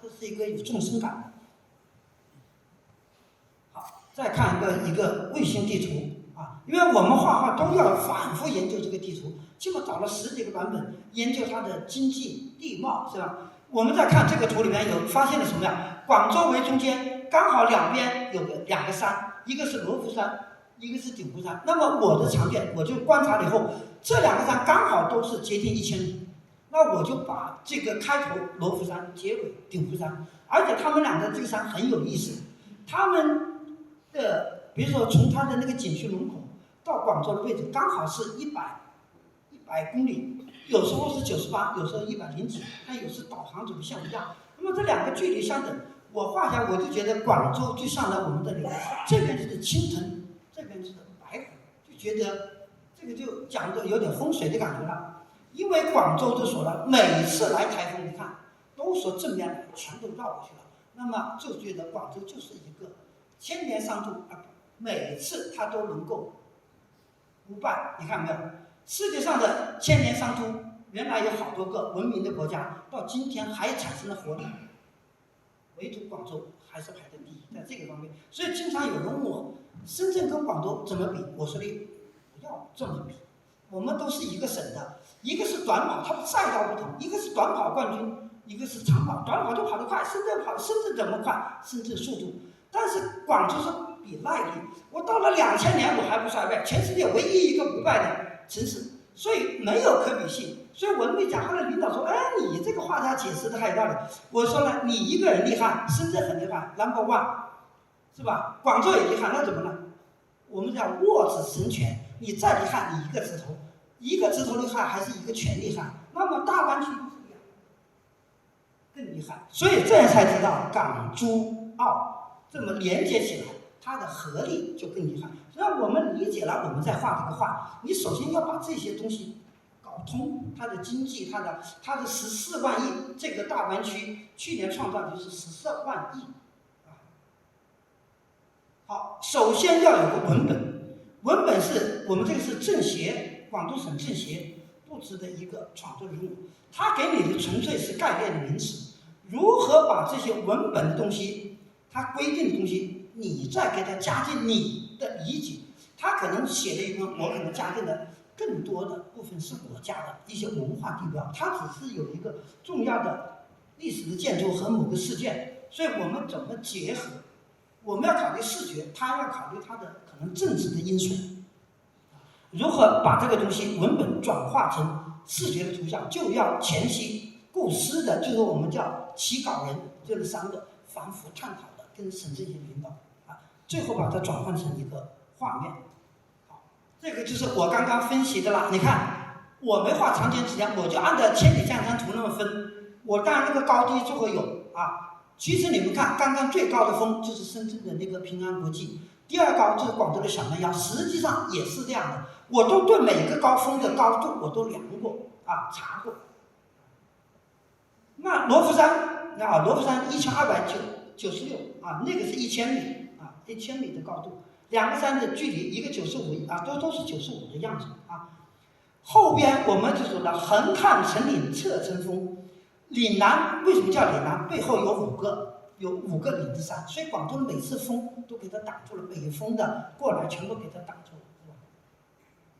这是一个有纵深感的。好，再看一个卫星地图啊，因为我们画画都要反复研究这个地图，基本找了10几个版本，研究它的经济地貌，是吧？我们再看这个图里面发现了什么呀？广州为中间，刚好两边有2个山，一个是罗浮山，一个是鼎湖山。那么我的长卷我就观察了以后，这2个山刚好都是接近1000米，那我就把这个开头罗浮山，结尾鼎湖山，而且他们俩的这个山很有意思，他们的比如说从它的那个景区龙口到广州的位置刚好是100公里。有时候是98，有时候100几，它有时导航走的像不一样。那么这2个距离相等，我画下我就觉得广州就像了我们的流，这边就是青藤，这边就是白虎，就觉得这个就讲的有点风水的感觉了。因为广州就说了，每次来台风，你看都说正面来，全都绕过去了，那么就觉得广州就是一个千年商都啊，每次它都能够不败。你看没有？世界上的千年商都，原来有好多个文明的国家，到今天还产生了活力，唯独广州还是排在第1，在这个方面。所以经常有人问我，深圳跟广州怎么比？我说你不要这么比，我们都是一个省的，一个是短跑，它的赛道不同，一个是短跑冠军，一个是长跑，短跑就跑得快，深圳怎么快？深圳速度，但是广州是比耐力。我到了2000年我还不衰败，全世界唯一一个不败的城市，所以没有可比性。所以我跟你讲，后来领导说：“哎，你这个画家解释的还有道理。”我说呢，你一个人厉害，深圳很厉害 ，number one， 是吧？广州也厉害，那怎么呢？我们叫握指神拳，你再厉害，你一个指头厉害还是一个拳厉害？那么大湾区不是一样，更厉害。所以这样才知道港珠澳这么连接起来，它的合力就更厉害。让我们理解了，我们再画这个画，你首先要把这些东西搞通，它的经济，它的14万亿，这个大湾区去年创造就是14万亿。好，首先要有个文本，文本是我们这个是政协，广东省政协布置的一个创作任务，它给你的纯粹是概念的名词，如何把这些文本的东西，它规定的东西，你再给它加进你的理解，它可能写了一个，我可能加进的更多的部分是我家的一些文化地标，它只是有一个重要的历史的建筑和某个事件，所以我们怎么结合？我们要考虑视觉，他要考虑它的可能政治的因素，如何把这个东西文本转化成视觉的图像，就要前期构思的，就是我们叫起稿人，这3个反复探讨的，跟省政协领导啊，最后把它转换成一个画面。好，这个就是我刚刚分析的了。你看，我没画长卷之前，我就按照千里江山图那么分，我当然那个高低就会有啊。其实你们看，刚刚最高的峰就是深圳的那个平安国际，第2高就是广州的小蛮腰，实际上也是这样的。我都对每个高峰的高度我都量过啊，查过。那罗浮山罗浮山1296啊，那个是1000米啊，1000米的高度，2个山的距离，一个95啊，都是95的样子啊。后边我们就说了，横看成岭侧成峰。岭南为什么叫岭南？背后有5个岭之山，所以广州的每次风都给它挡住了，北风的过来全部给它挡住了，是吧？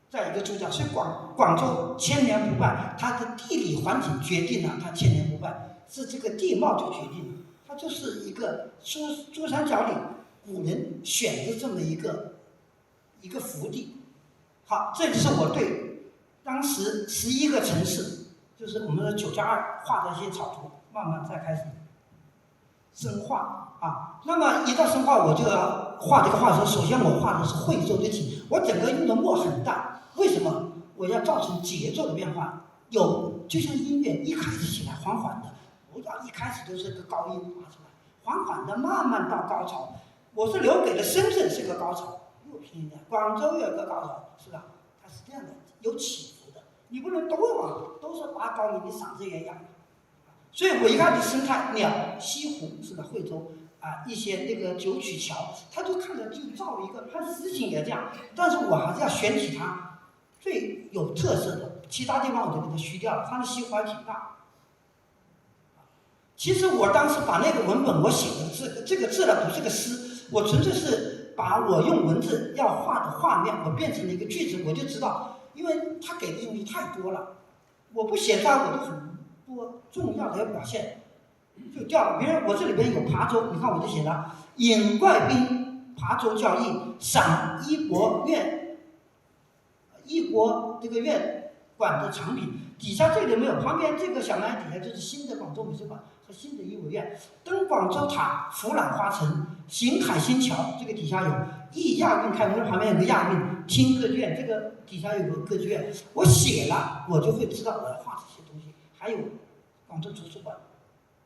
再一个注脚，所以广州千年不败，它的地理环境决定了它千年不败，是这个地貌就决定了，它就是一个珠三角岭古人选的这么一个福地。好，这就是我对当时11个城市。就是我们的9+2画的一些草图，慢慢再开始深化啊。那么一到深化，我就要画这个画的时候，首先我画的是惠州的景，我整个用的墨很淡，为什么？我要造成节奏的变化，就像音乐一开始起来缓缓的，不要一开始都是个高音发出来，缓缓的慢慢到高潮。我是留给了深圳是个高潮，又平一点，广州有个高潮，是吧？它是这样的，有起伏。你不能都是拔高你的嗓子也哑，所以我一开始生态鸟、西湖是吧？惠州啊，一些那个九曲桥，它就看着就造一个，它实景也这样，但是我还是要选取它最有特色的，其他地方我就给它虚掉了。它的西湖还挺大，其实我当时把那个文本我写的这个字呢不是个诗，我纯粹是把我用文字要画的画面，我变成了一个句子，我就知道，因为他给的东西太多了，我不写它我的很多重要的表现就掉了。比如我这里边有爬州，你看我就写了引怪兵爬州教义，赏一国这个院馆的藏品。底下这里没有，旁边这个小栏底下就是新的广州美术馆和新的艺术院。登广州塔，俯览花城，行海心桥，这个底下有忆亚运开幕，旁边有个亚运，听歌剧院，这个底下有个歌剧院。我写了，我就会知道我要画这些东西。还有广州图书馆，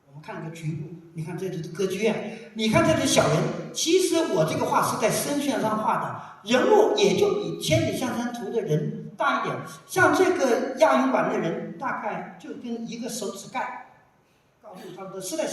我们看一个局部，你看这是歌剧院，你看这些小人，其实我这个画是在深线上画的，人物也就比《千里江山图》的人大一点，像这个亚运馆的人大概就跟一个手指盖，告诉他们的是在